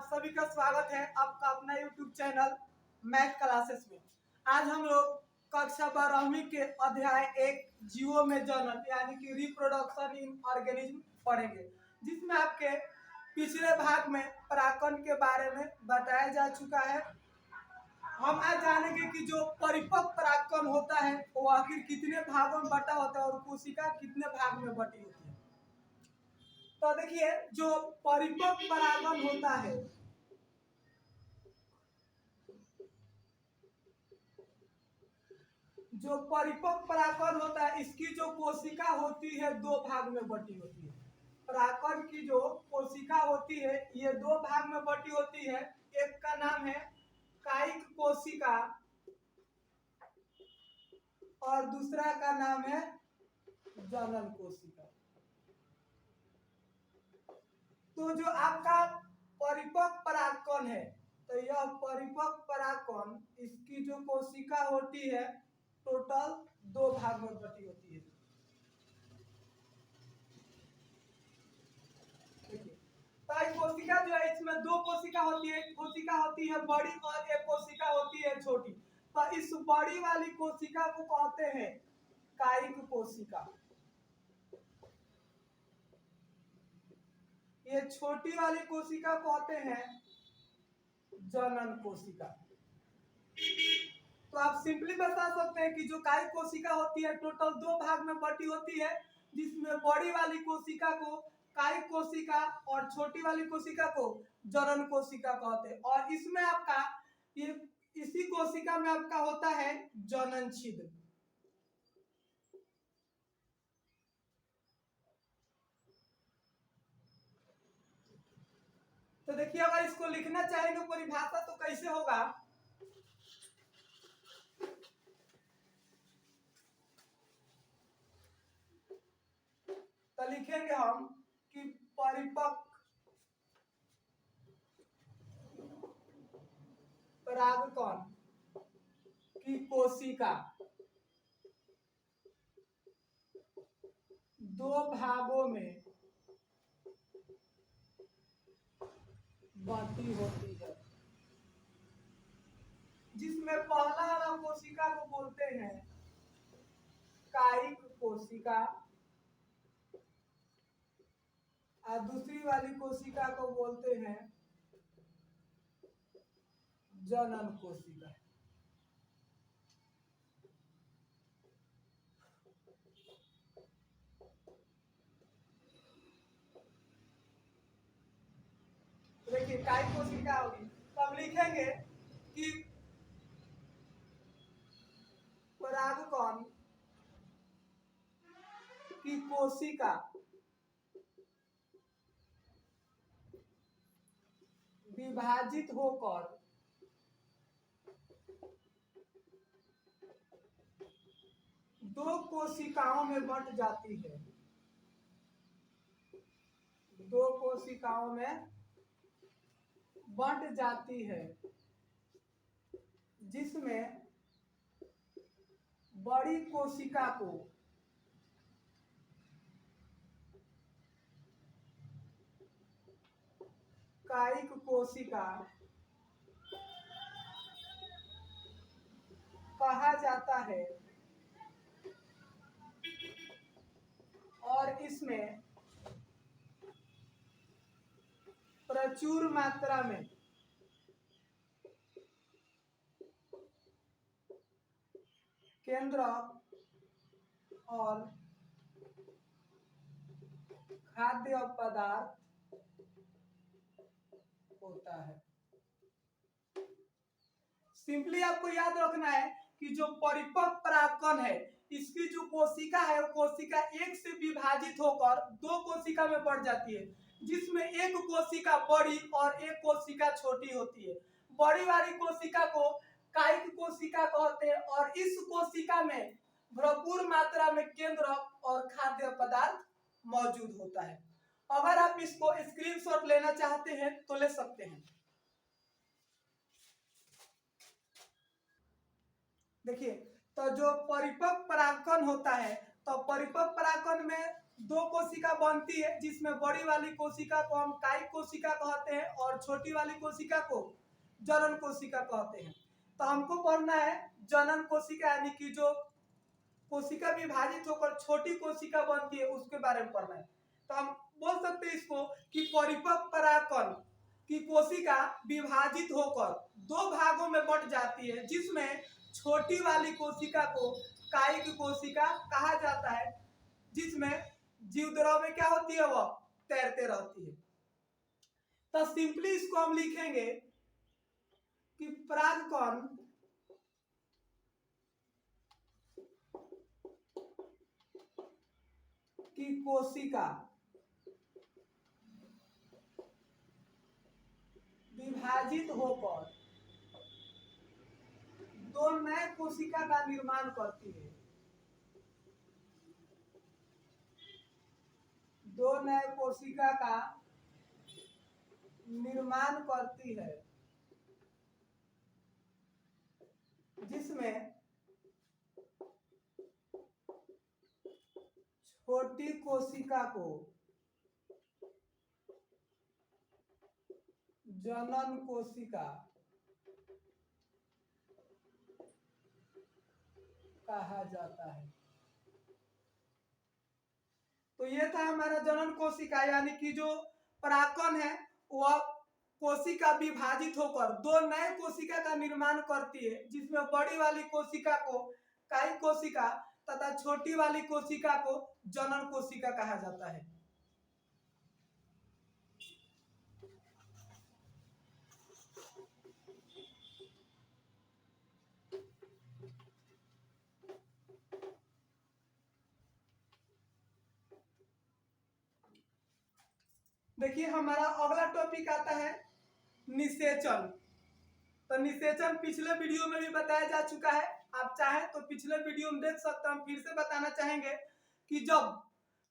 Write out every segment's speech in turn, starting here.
सभी का स्वागत है आपका अपना YouTube चैनल मैथ क्लासेस में। आज हम लोग कक्षा 12वीं के अध्याय 1 जीवों में जन्म यानी कि रिप्रोडक्शन इन ऑर्गेनिज्म पढ़ेंगे, जिसमें आपके पिछले भाग में परागकण के बारे में बताया जा चुका है। हम आज जानेंगे कि जो परिपक्व परागकण होता है वो आखिर कितने भागों में बटा होता है और कोशिका कितने भाग में बटी होती है। तो देखिए, जो परिपक्व परागण होता है इसकी जो कोशिका होती है दो भाग में बटी होती है। परागकण की जो कोशिका होती है ये दो भाग में बटी होती है। एक का नाम है कायिक कोशिका और दूसरा का नाम है जनन कोशिका। तो जो आपका परिपक्व परागकण है, तो यह परिपक्व परागकण इसकी जो कोशिका होती है टोटल दो भाग में बटी होती है। कोशिका जो है इसमें दो कोशिका होती है, एक कोशिका होती है बड़ी और एक कोशिका होती है छोटी। तो इस बड़ी वाली कोशिका को कहते हैं कायिक कोशिका, ये छोटी वाली कोशिका कहते हैं जनन कोशिका। तो आप सिंपली बता सकते हैं कि जो कायिक कोशिका होती है टोटल दो भाग में बटी होती है, जिसमें बड़ी वाली कोशिका को कायिक कोशिका और छोटी वाली कोशिका को जनन कोशिका कहते हैं। और इसमें आपका ये इसी कोशिका में आपका होता है जनन छिद्र। तो देखिए, अगर इसको लिखना चाहेंगे परिभाषा तो कैसे होगा। तो लिखेंगे हम कि परिपक्व परागकण की कोशिका दो भागों में बटी होती है, जिसमें पहला वाला कोशिका को बोलते हैं कायिक कोशिका और दूसरी वाली कोशिका को बोलते हैं जनन कोशिका। देखिए, कायिक कोशिका होगी तो हम लिखेंगे कि परागकण की कोशिका विभाजित होकर दो कोशिकाओं में बंट जाती है, दो कोशिकाओं में बंट जाती है, जिसमें बड़ी कोशिका को कायिक कोशिका कहा जाता है और इसमें प्रचुर मात्रा में केंद्रक और खाद्य पदार्थ होता है। सिंपली आपको याद रखना है कि जो परिपक्व परागकण है इसकी जो कोशिका है वो कोशिका एक से विभाजित होकर दो कोशिका में बढ़ जाती है, जिसमें एक कोशिका बड़ी और एक कोशिका छोटी होती है। बड़ी वाली कोशिका को कायिक कोशिका कहते हैं और इस कोशिका में भरपूर मात्रा में केंद्रक और खाद्य पदार्थ मौजूद होता है। अगर आप इसको स्क्रीनशॉट लेना चाहते हैं तो ले सकते हैं। देखिए, तो जो परिपक्व परागकण होता है तो परिपक्व परागकण में दो कोशिका बनती है, जिसमें बड़ी वाली कोशिका को हम कायिक कोशिका कहते हैं और छोटी वाली कोशिका को जनन कोशिका कहते हैं। तो हमको पढ़ना है जनन कोशिका, यानी कि जो कोशिका विभाजित होकर छोटी कोशिका बनती है उसके बारे में पढ़ना है। तो हम बोल सकते हैं इसको कि परिपक्व परागकण की कोशिका विभाजित होकर दो भागों में बट जाती है, जिसमें छोटी वाली कोशिका को कायिक कोशिका कहा जाता है, जिसमें जीव द्रव में क्या होती है, वह तैरते रहती है। तो सिंपली इसको हम लिखेंगे कि परागकण की कोशिका विभाजित होकर दो नए कोशिका का निर्माण करती है, दो नए कोशिका का निर्माण करती है, जिसमें छोटी कोशिका को जनन कोशिका कहा जाता है। तो ये था हमारा जनन कोशिका, यानी कि जो परागकण है वह कोशिका विभाजित होकर दो नए कोशिका का निर्माण करती है, जिसमें बड़ी वाली कोशिका को कायिक कोशिका तथा छोटी वाली कोशिका को जनन कोशिका कहा जाता है। देखिए हमारा अगला टॉपिक आता है निषेचन। तो निषेचन पिछले वीडियो में भी बताया जा चुका है, आप चाहें तो पिछले वीडियो में देख सकते हैं। हम फिर से बताना चाहेंगे कि जब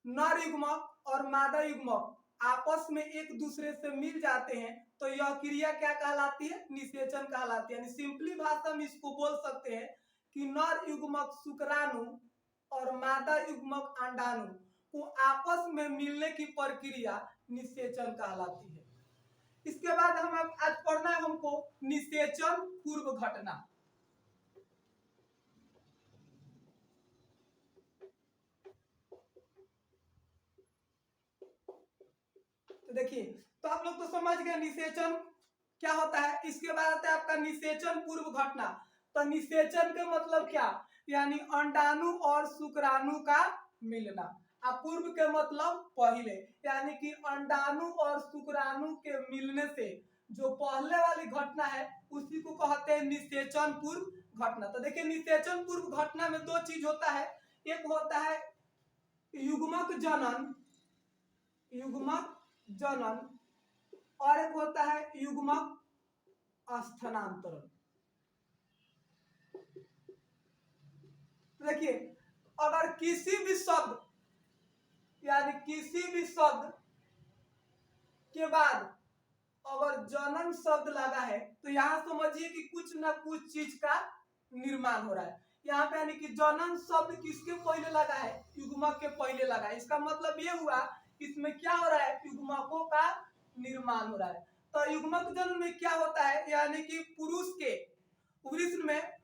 नर युग्मक और मादा युग्मक आपस में एक दूसरे से मिल जाते हैं तो यह क्रिया क्या कहलाती है, निषेचन कहलाती है। यानी सिंपली भाषा में इसको बोल सकते हैं कि नर युग्मक शुक्राणु और मादा युग्मक अंडाणु को आपस में मिलने की प्रक्रिया निषेचन कहलाती है। इसके बाद हम आज पढ़ना है हमको निषेचन पूर्व घटना। तो देखिए, तो आप लोग तो समझ गए निषेचन क्या होता है। इसके बाद आता है आपका निषेचन पूर्व घटना। तो निषेचन का मतलब क्या, यानी अंडाणु और शुक्राणु का मिलना। पूर्व के मतलब पहले, यानी कि अंडाणु और शुक्राणु के मिलने से जो पहले वाली घटना है उसी को कहते हैं निषेचन पूर्व घटना। तो देखिए निषेचन पूर्व घटना में दो चीज होता है, एक होता है युग्मक जनन, युग्मक जनन, और एक होता है युग्मक स्थानांतरण। देखिए अगर किसी भी शब्द, यानी किसी भी शब्द के बाद अगर जनन शब्द लगा है तो यहां समझिए कि कुछ ना कुछ चीज का निर्माण हो रहा है। यहाँ पे यानी कि जनन शब्द किसके पहले लगा है, युग्मक के पहले लगा है। इसका मतलब ये हुआ इसमें क्या हो रहा है, युग्मकों का निर्माण हो रहा है। तो युग्मक जनन में क्या होता है, यानी कि पुरुष के वृषण में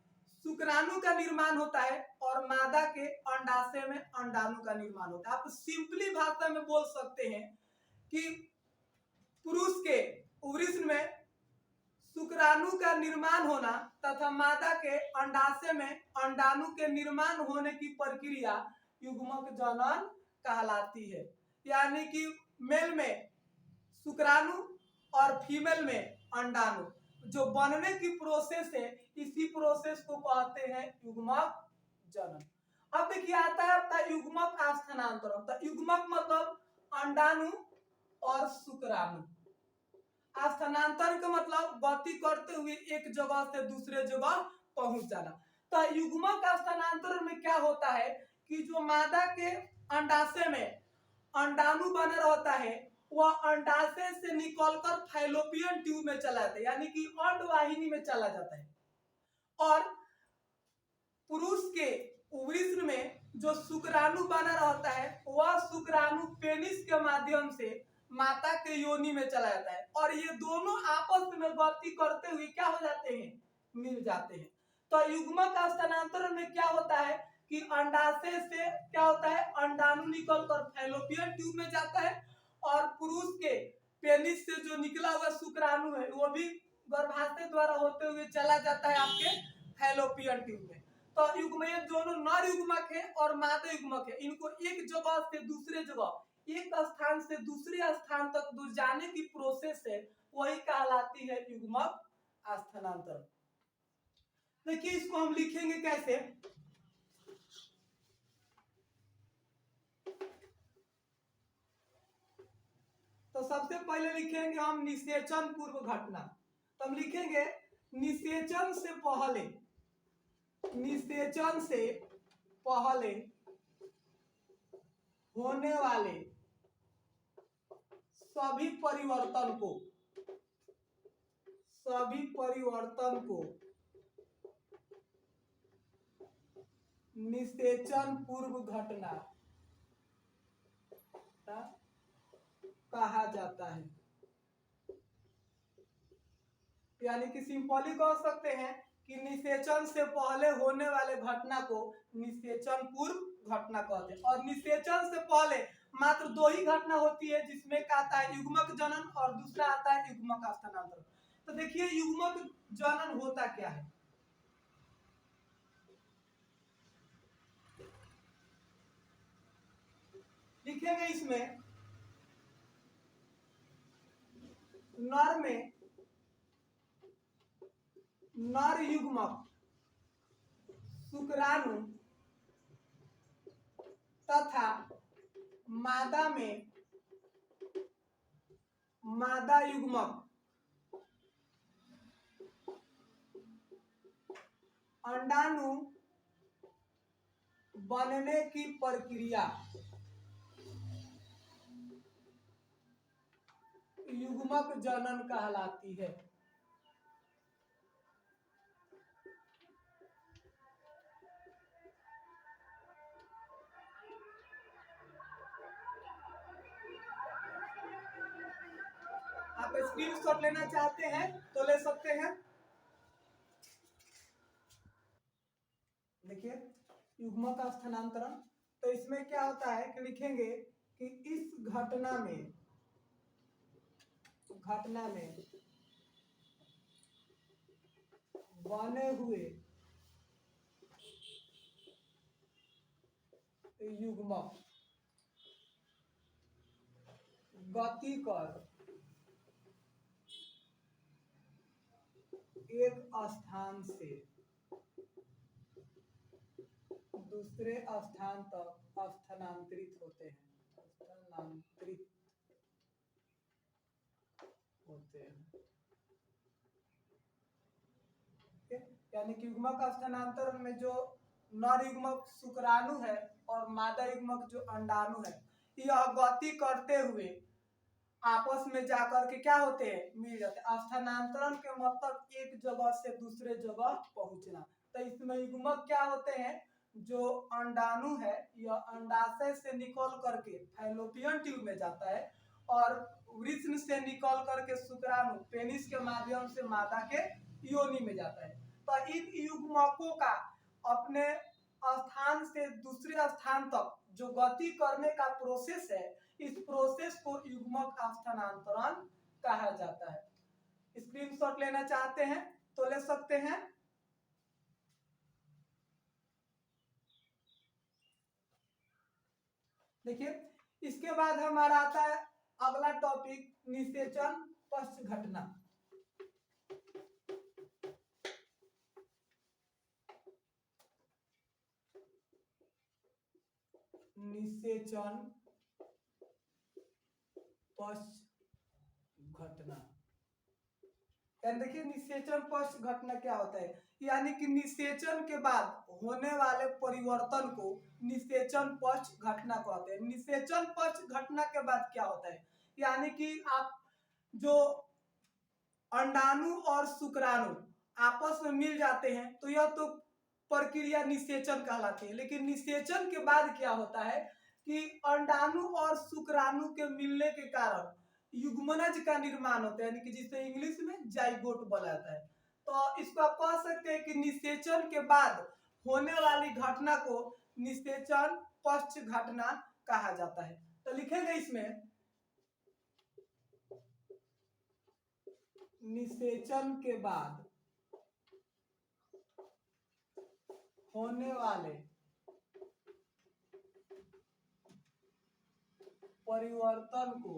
शुक्राणु का निर्माण होता है और मादा के अंडाशय में अंडाणु का निर्माण होता है। आप सिंपली भाषा में बोल सकते हैं कि पुरुष के वृषण में शुक्राणु का निर्माण होना तथा मादा के अंडाशय में अंडाणु के निर्माण होने की प्रक्रिया युग्मक जनन कहलाती है। यानी कि मेल में शुक्राणु और फीमेल में अंडाणु जो बनने की प्रोसेस है, इसी प्रोसेस को कहते हैं युग्मक जनन। अब देखिए आता है आपका युग्मक स्थानांतरण। तो युग्मक मतलब अंडाणु और शुक्राणु, स्थानांतरण का मतलब गति करते हुए एक जगह से दूसरे जगह पहुंच जाना। तो युग्मक स्थानांतरण में क्या होता है कि जो मादा के अंडाशय में अंडाणु बना रहता है वह अंडाशय से निकलकर फैलोपियन ट्यूब में चला जाता है, यानी कि अंडवाहिनी में चला जाता है। और पुरुष के वृषण में जो शुक्राणु बना रहता है वह शुक्राणु पेनिस के माध्यम से माता के योनि में चला जाता है और ये दोनों आपस में गति करते हुए क्या हो जाते हैं, मिल जाते हैं। तो युग्मक स्थानांतरण में क्या होता है कि अंडाशय से क्या होता है, अंडाणु निकलकर फैलोपियन ट्यूब में जाता है और पुरुष के पेनिस से जो निकला हुआ शुक्राणु है वो भी गर्भाशय द्वारा होते हुए चला जाता है आपके फैलोपियन ट्यूब में। तो युग्म ये दोनों नर युग्मक है और मादा युग्मक है, इनको एक जगह से दूसरे जगह, एक स्थान से दूसरे स्थान तक दूर जाने की प्रोसेस है, वही कहलाती है युग्मक स्थानांतरण। देखिए इसको हम लिखेंगे कैसे, तो सबसे पहले लिखेंगे हम निषेचन पूर्व घटना। तो हम लिखेंगे निषेचन से पहले, निषेचन से पहले होने वाले सभी परिवर्तन को, सभी परिवर्तन को निषेचन पूर्व घटना कहा जाता है। यानी कि सिंपली कह सकते हैं कि निषेचन से पहले होने वाले घटना को निषेचन पूर्व घटना कहते हैं। और निषेचन से पहले मात्र दो ही घटना होती है जिसमें का आता है युग्मक जनन और दूसरा आता है युग्मक स्थानांतरण। तो देखिए युग्मक जनन होता क्या है, लिखेंगे इसमें नर में नर युग्मक शुक्राणु तथा मादा में मादा युग्मक अंडाणु बनने की प्रक्रिया युग्मक जनन कहलाती है। आप स्क्रीनशॉट लेना चाहते हैं तो ले सकते हैं। देखिए युग्मक का स्थानांतरण, तो इसमें क्या होता है कि लिखेंगे कि इस घटना में बने हुए युग्मक गति कर एक स्थान से दूसरे स्थान तक स्थानांतरित होते हैं, स्थानांतरित होते हैं। यानी कि युग्मक स्थानांतरण में जो नर युग्मक शुक्राणु है और मादा युग्मक जो अंडाणु है यह गति करते हुए आपस में जाकर के क्या होते हैं, मिल जाते हैं। स्थानांतरण के मतलब एक जगह से दूसरे जगह पहुंचना। तो इसमें युग्मक क्या होते हैं, जो अंडाणु है यह अंडाशय से निकल करके फैलोपियन ट्यूब में जाता है और वृषण से निकल करके शुक्राणु पेनिस के माध्यम से मादा के योनि में जाता है। तो इन युग्मकों का अपने स्थान से दूसरे स्थान तक जो गति करने का प्रोसेस है, इस प्रोसेस को युग्मक स्थानांतरण कहा जाता है। स्क्रीनशॉट लेना चाहते हैं तो ले सकते हैं। देखिए इसके बाद हमारा आता है अगला टॉपिक निषेचन पश्च घटना। निषेचन पश्च घटना, देखिए निषेचन पश्च घटना क्या होता है, यानी कि निषेचन के बाद होने वाले परिवर्तन को निषेचन पश्च घटना कहते हैं। निषेचन पश्च घटना के बाद क्या होता है, यानी कि आप जो अंडाणु और शुक्राणु आपस में मिल जाते हैं तो यह तो प्रक्रिया निषेचन कहलाती है। लेकिन निषेचन के बाद क्या होता है कि अंडाणु और शुक्राणु के मिलने के कारण युग्मनज का निर्माण होता है, यानी कि जिसे इंग्लिश में जाइगोट बोला जाता है। तो इसको आप कह सकते हैं कि निषेचन के बाद होने वाली घटना को निषेचन पश्च घटना कहा जाता है। तो लिखेंगे इसमें निषेचन के बाद होने वाले परिवर्तन को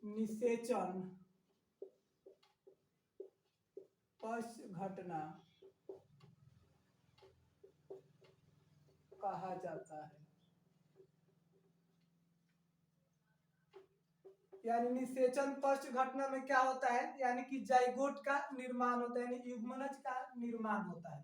निषेचन पश्च घटना कहा जाता है। यानी निषेचन पश्च घटना में क्या होता है, यानी कि जाइगोट का निर्माण होता है, यानी युग्मनज का निर्माण होता है।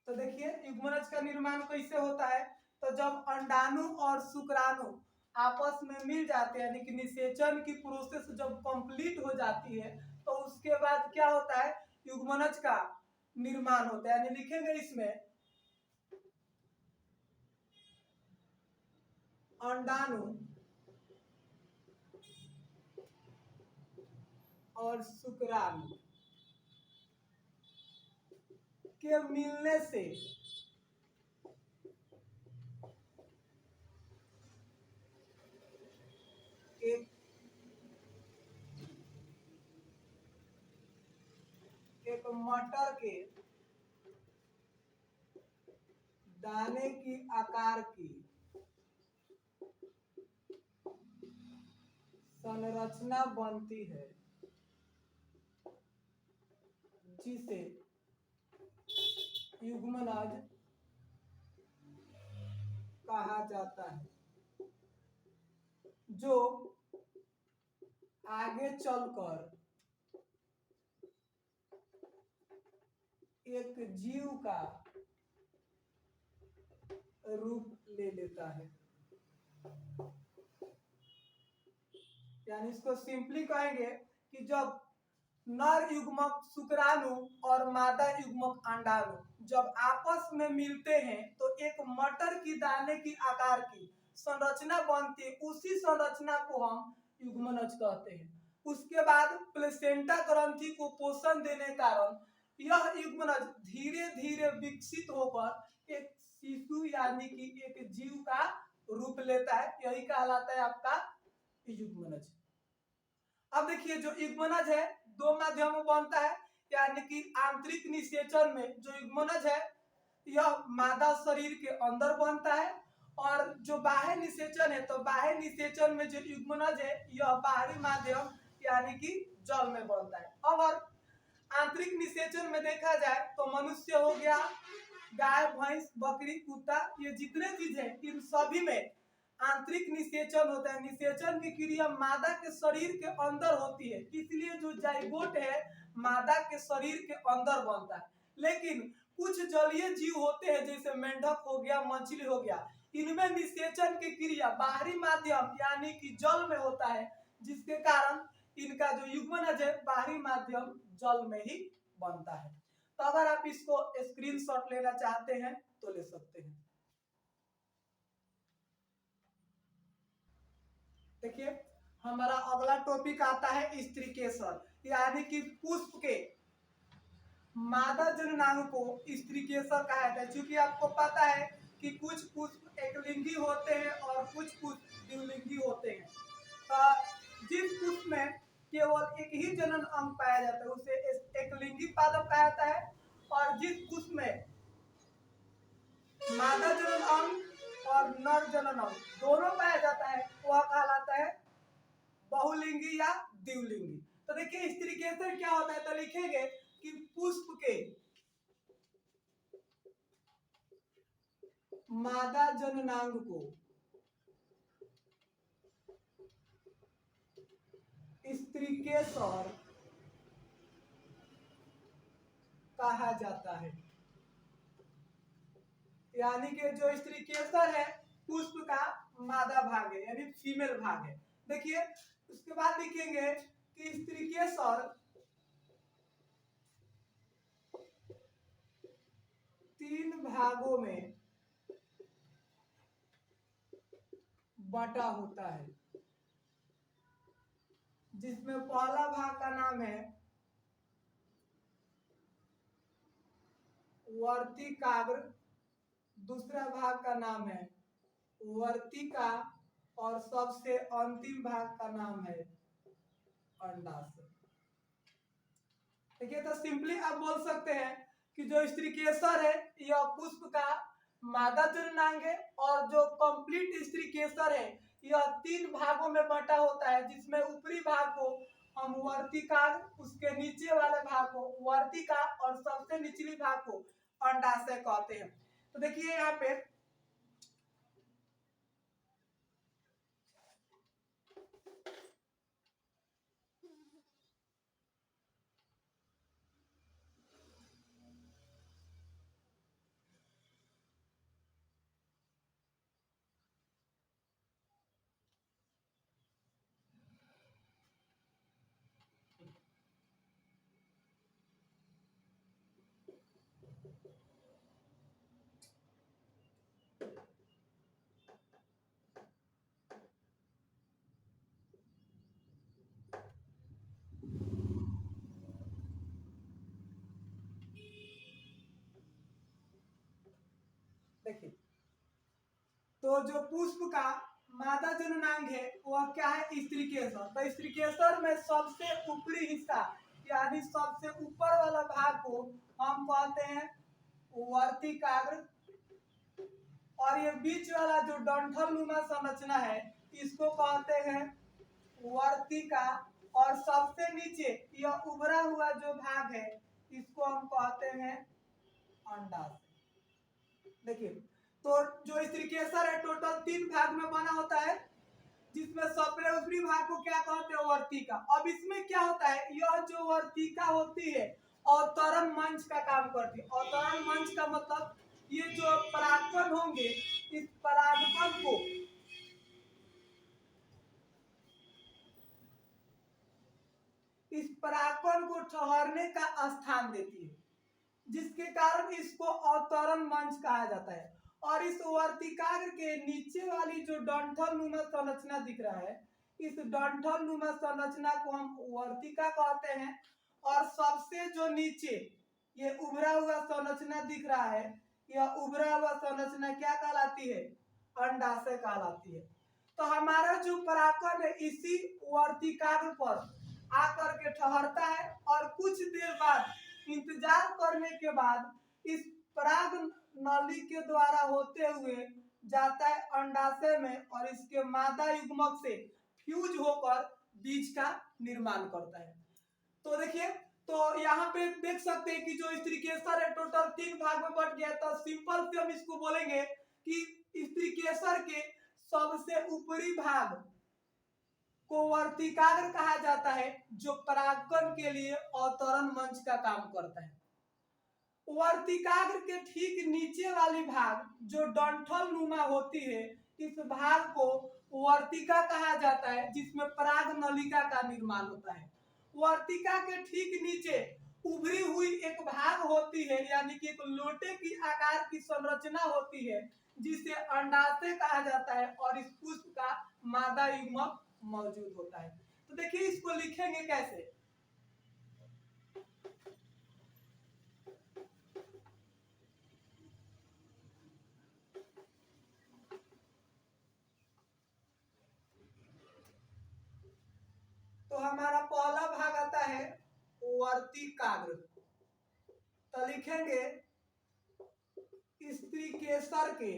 तो देखिए युग्मनज का निर्माण कैसे होता है, तो जब अंडाणु और शुक्राणु आपस में मिल जाते हैं, यानी कि निषेचन की प्रोसेस जब कंप्लीट हो जाती है, तो उसके बाद क्या होता है, युग्मनज का निर्माण होता है। यानी लिखेंगे इसमें अंडाणु और शुक्राणु के मिलने से एक मटर के दाने की आकार की संरचना बनती है, जिसे युग्मनज कहा जाता है, जो आगे चलकर एक जीव का रूप ले लेता है। यानी इसको सिंपली कहेंगे कि जब नर युग्मक शुक्राणु और मादा युग्मक अंडाणु जब आपस में मिलते हैं तो एक मटर की दाने की आकार की संरचना बनती है, उसी संरचना को हम युग्मनज कहते हैं। उसके बाद प्लेसेंटा ग्रंथि को पोषण देने के कारण यह युग्मनज धीरे धीरे विकसित होकर एक शिशु यानी कि एक जीव का रूप लेता है, यही कहलाता है आपका युग्मनज। अब देखिए जो युग्मनज है दो माध्यम में बनता है, यानी कि आंतरिक निषेचन में जो युग्मनज है यह मादा शरीर के अंदर बनता है, और जो बाह्य निषेचन है तो बाह्य निषेचन में जो युग्मनज है यह बाहरी माध्यम यानी कि जल में बनता है। अगर आंतरिक निषेचन में देखा जाए तो मनुष्य हो गया, गाय भैंस बकरी कुत्ता, ये जितने चीज है इन सभी में आंतरिक निषेचन होता है। निषेचन की क्रिया मादा के शरीर के अंदर होती है, इसलिए जो जाइगोट है मादा के शरीर के अंदर बनता है। लेकिन कुछ जलीय जीव होते हैं जैसे मेंढक हो गया, मछली हो गया, इनमें निषेचन की क्रिया बाहरी माध्यम यानी कि जल में होता है, जिसके कारण इनका जो युग्मनज है बाहरी माध्यम जल में ही बनता है। तो अगर आप इसको स्क्रीनशॉट लेना चाहते हैं तो ले सकते हैं। देखिए हमारा अगला टॉपिक आता है स्त्रीकेसर, यानी कि पुष्प के मादा जननांग को स्त्रीकेसर कहा जाता है। क्योंकि आपको पता है कि कुछ पुष्प एकलिंगी होते हैं और कुछ पुष्प द्विलिंगी होते हैं। तो जिस पुष्प में केवल एक ही जनन अंग पाया जाता है उसे एकलिंगी पादप कहा जाता है, और जिस पुष्प में मादा जनन अंग और नर जनन अंग दोनों पाया जाता है वह कहलाता है बहुलिंगी या द्विलिंगी। तो देखिए स्त्रीकेसर क्या होता है, तो लिखेंगे कि पुष्प के मादा जननांग को स्त्रीकेसर कहा जाता है। यानी कि जो स्त्रीकेसर है पुष्प का मादा भाग है यानी फीमेल भाग है। देखिए उसके बाद लिखेंगे कि स्त्री के स्वर 3 भागों में बटा होता है, जिसमें पहला भाग का नाम है वर्तिकाग्र, दूसरा भाग का नाम है वर्तिका और सबसे अंतिम भाग का नाम है अंडाशय। देखिए, तो सिंपली आप बोल सकते हैं कि जो स्त्री केसर है यह पुष्प का मादा जननांग है, और जो कंप्लीट स्त्री केसर है यह 3 भागों में बटा होता है, जिसमें ऊपरी भाग को हम वर्तिकाग्र, उसके नीचे वाले भाग को वर्तिका और सबसे निचली भाग को अंडाशय कहते हैं। तो देखिए यहाँ पे देखिए, तो जो पुष्प का मादा जननांग है वह क्या है? स्त्री केसर। तो स्त्री केसर में सबसे ऊपरी हिस्सा यानी सबसे ऊपर वाला भाग को हम कहते हैं वर्तिकाग्र, और ये बीच वाला जो डंठल नुमा संरचना है इसको कहते हैं वर्तिका, और सबसे नीचे यह उभरा हुआ जो भाग है इसको हम कहते हैं अंडाशय। देखिए, तो जो स्त्री केसर है टोटल 3 भाग में बना होता है, जिसमें सबसे ऊपरी भाग को क्या कहते हैं? वर्तिका। अब इसमें क्या होता है, यह जो वर्तिका होती है अवतरण मंच का काम करती है। अवतरण मंच का मतलब ये जो परागकण होंगे इस परागकण को ठहरने का स्थान देती है, जिसके कारण इसको अवतरण मंच कहा जाता है। और इस वर्तिकाग्र के नीचे वाली जो डंठल नुमा संरचना दिख रहा है, इस डंठल नुमा संरचना को हम वर्तिका कहते हैं, और सबसे जो नीचे ये उभरा हुआ संरचना दिख रहा है, यह उभरा हुआ संरचना क्या कहलाती है? अंडाशय कहलाती है। तो हमारा जो परागकण है इसी वर्तिकाग्र पर आकर के ठहरता है, और कुछ देर बाद इंतजार करने के बाद इस पराग नली के द्वारा होते हुए जाता है अंडाशय में, और इसके मादा युग्मक से फ्यूज होकर बीज का निर्माण करता है। तो देखिए, तो यहाँ पे देख सकते हैं कि जो स्त्री केसर है टोटल 3 भाग में बट गया। तो सिंपल से हम इसको बोलेंगे कि स्त्री केसर के सबसे ऊपरी भाग को वर्तिकाग्र कहा जाता है, जो परागकण के लिए अवतरण मंच का काम करता है। वर्तिकाग्र के ठीक नीचे वाली भाग जो डंठल नुमा होती है, इस भाग को वर्तिका कहा जाता है, जिसमें पराग नलिका का निर्माण होता है। वर्तिका के ठीक नीचे उभरी हुई एक भाग होती है, यानी कि एक लोटे की आकार की संरचना होती है, जिसे अंडाशय कहा जाता है, और इस पुष्प का मादा युग्मक मौजूद होता है। तो देखिए, इसको लिखेंगे कैसे? तो हमारा पहला भाग आता है वर्तिकाग्र। तो लिखेंगे स्त्री केसर के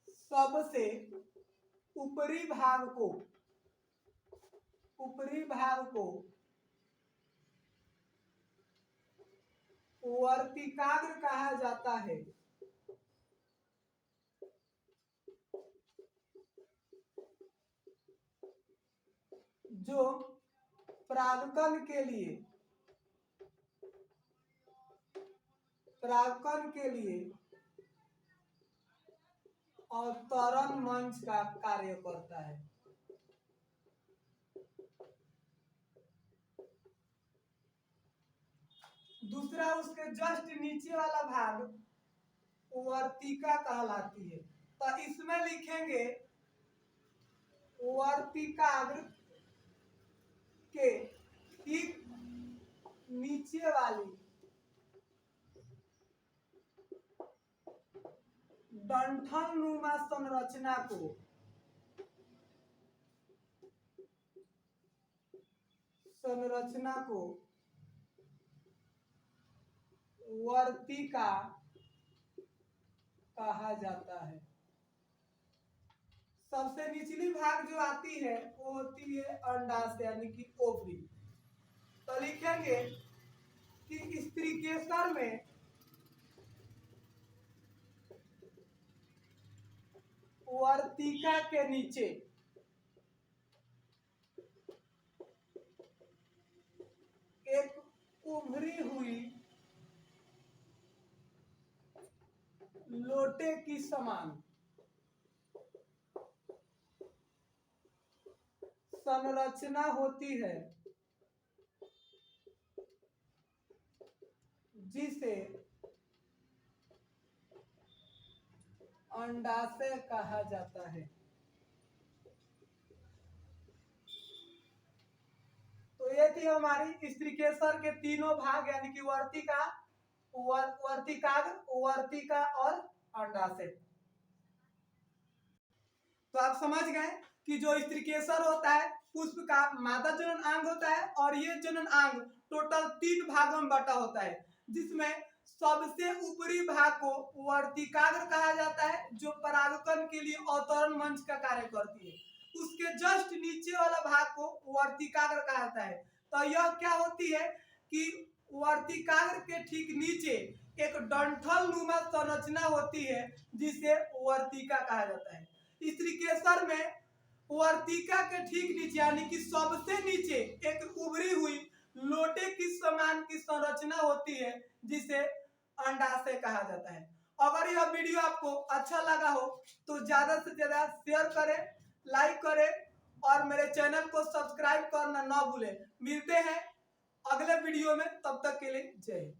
सबसे ऊपरी भाग को वर्तिकाग्र कहा जाता है, जो परागकण के लिए अवतरण मंच का कार्य करता है। दूसरा, उसके जस्ट नीचे वाला भाग वर्तिका कहलाती है। तो इसमें लिखेंगे वर्तिकाग्र के ठीक नीचे वाली डंठल नुमा संरचना को वर्तिका कहा जाता है। सबसे निचली भाग जो आती है वो होती है अंडाशय यानी कि ओवरी। तो लिखेंगे कि स्त्रीकेसर में वर्तिका के नीचे एक उभरी हुई लोटे की समान संरचना होती है, जिसे अंडाशय कहा जाता है। तो ये थी हमारी स्त्रीकेसर के तीनों भाग यानी कि वर्तिका, वर्तिकाग्र, वर्तिका और अंडाशय। तो आप समझ गए कि जो स्त्रीकेसर होता है पुष्प का मादा जनन अंग होता है और ये जनन अंग टोटल 3 भागों में बटा होता है, जिसमें सबसे ऊपरी भाग को वर्तिकाग्र कहा जाता है जो परागकण के लिए अवतरण मंच का कार्य करती है। उसके जस्ट नीचे वाला भाग को वर्तिकाग्र कहा जाता है। तो यह क्या होती है कि वर्तिकाग्र के ठीक नीचे एक डंठल नुमा संरचना होती है जिसे वर्तिका कहा जाता है। स्त्रीकेसर में वर्तिका के ठीक नीचे यानी कि सबसे नीचे एक उभरी हुई लोटे की समान की संरचना होती है जिसे अंडाशय कहा जाता है। अगर यह वीडियो आपको अच्छा लगा हो तो ज्यादा से ज्यादा शेयर करें, लाइक करें और मेरे चैनल को सब्सक्राइब करना ना भूलें। मिलते हैं अगले वीडियो में, तब तक के लिए जय हिंद।